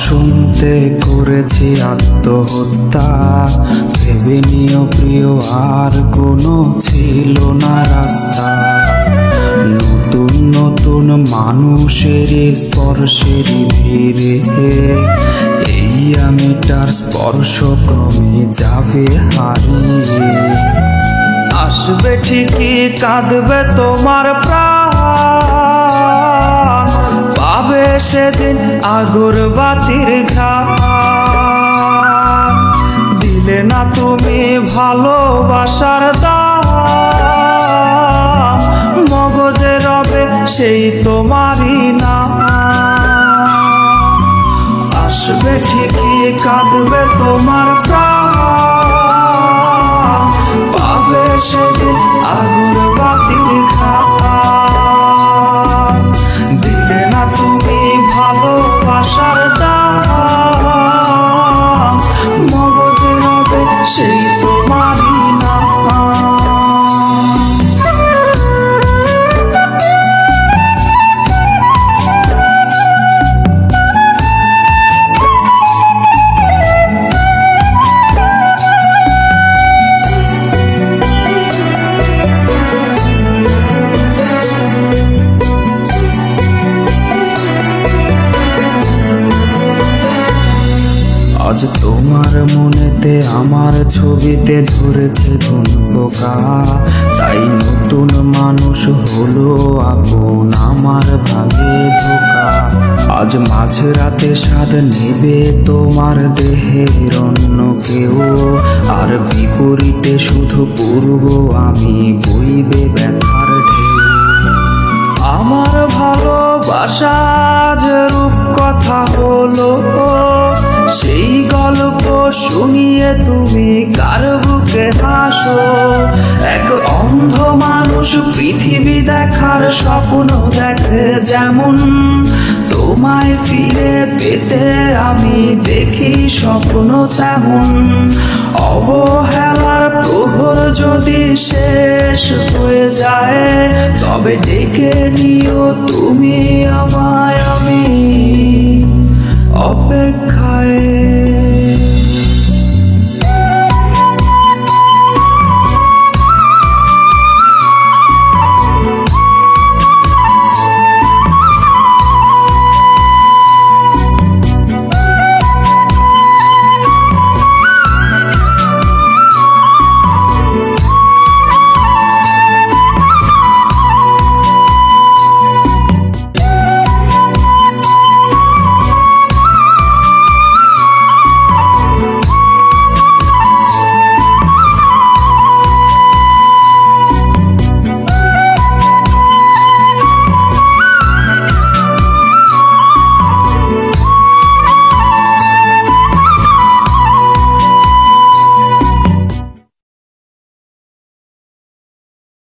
শুনতে করেছি আত্মহত্যা, ভেবে নিও প্রিয় আর কোনো ছিল না রাস্তা। নতুন নতুন মানুষের স্পর্শের ভিড়ে এই আমিটার স্পর্শ ক্রমে যাবে হারিয়ে। আসবে ঠিকই কাঁদবে তোমার প্রাণ, পাবে সেদিন আগরবাতির ঘ্রাণ। দিলে না তুমি ভালোবাসার দাম, মগজে রবে সেই তোমারই নাম। আসবে ঠিকই কাঁদবে তোমার প্রাণ, পাবে সেদিন আগরবাতির ঘ্রাণ। দিলে না তুমি ভালোবাসার দাম, মগজে রবে সেই তোমারই নাম। আজ তোমার মনেতে আমার ছবিতে ধরেছে কোন পোকা, তাই নতুন মানুষ হলো আপন আমার ভাগে ধোকা। আজ মাঝরাতে স্বাদ নেবে তোমার দেহের অন্য কেউ, আর বিপরীতে শুধু পূর্ব আমি বইবে ব্যথার ঢেউ। আমার ভালোবাসা যে রূপকথা হলো, সেই গল্প শুনিয়ে তুমি কার বুকে হাসো। এক অন্ধ মানুষ পৃথিবী দেখার স্বপ্ন দেখে যেমন, তোমায় ফিরে পেতে আমি দেখি স্বপ্ন তেমন। অবহেলার প্রহর যদি শেষ হয়ে যায়, তবে ডেকে নিও